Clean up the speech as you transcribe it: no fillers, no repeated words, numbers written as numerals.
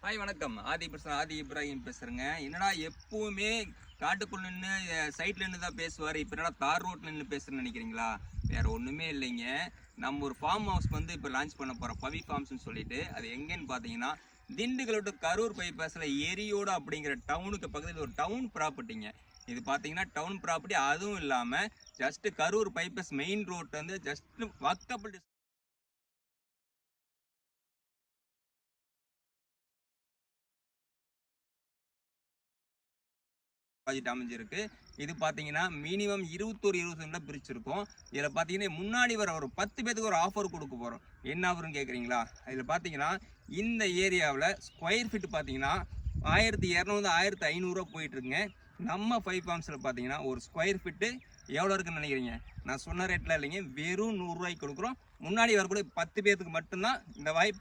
Hi வணக்கம். ஆதி இப்ராஹிம் பேசுகிறேங்க. என்னடா எப்பவுமே காட்டுக்குள்ள நின்று சைட்டில் நின்று தான் பேசுவார், இப்போ என்னடா தார் ரோட்டில் நின்று பேசுகிறேன்னு நினைக்கிறீங்களா? வேறு ஒன்றுமே இல்லைங்க. நம்ம ஒரு ஃபார்ம் ஹவுஸ் வந்து இப்போ லான்ச் பண்ண போகிறோம், பவி ஃபார்ம்ஸ்னு சொல்லிட்டு. அது எங்கேன்னு பார்த்தீங்கன்னா திண்டுக்கல் கரூர் பைபாஸில் எரியோடு அப்படிங்கிற டவுனுக்கு பக்கத்தில் ஒரு டவுன் ப்ராப்பர்ட்டிங்க. இது பார்த்தீங்கன்னா டவுன் ப்ராப்பர்ட்டி, அதுவும் இல்லாமல் just Karur bypass main road வந்து ஜஸ்ட்டு வாக்கபிள் ப்ராஜெக்ட் அமைஞ்சிருக்கு. இது பார்த்தீங்கன்னா மினிமம் 21 பிரிச்சிருக்கோம். இதில் பார்த்தீங்கன்னா முன்னாடி வர ஒரு 10 பேத்துக்கு ஒரு ஆஃபர் கொடுக்க போகிறோம். என்ன ஆஃபர்னு கேட்குறீங்களா? இதில் பார்த்தீங்கன்னா இந்த ஏரியாவில் ஸ்கொயர் ஃபீட் பார்த்தீங்கன்னா 1200 1500 போயிட்டுருக்குங்க. நம்ம ஃபைவ் ஃபார்ம்ஸில் பார்த்தீங்கன்னா ஒரு ஸ்கொயர் ஃபீட்டு எவ்வளோ இருக்குன்னு நினைக்கிறீங்க? நான் சொன்ன ரேட்டில் இல்லைங்க, வெறும் 100 ரூபாய்க்கு கொடுக்குறோம். முன்னாடி வரக்கூடிய 10 பேத்துக்கு மட்டும்தான் இந்த வாய்ப்பு.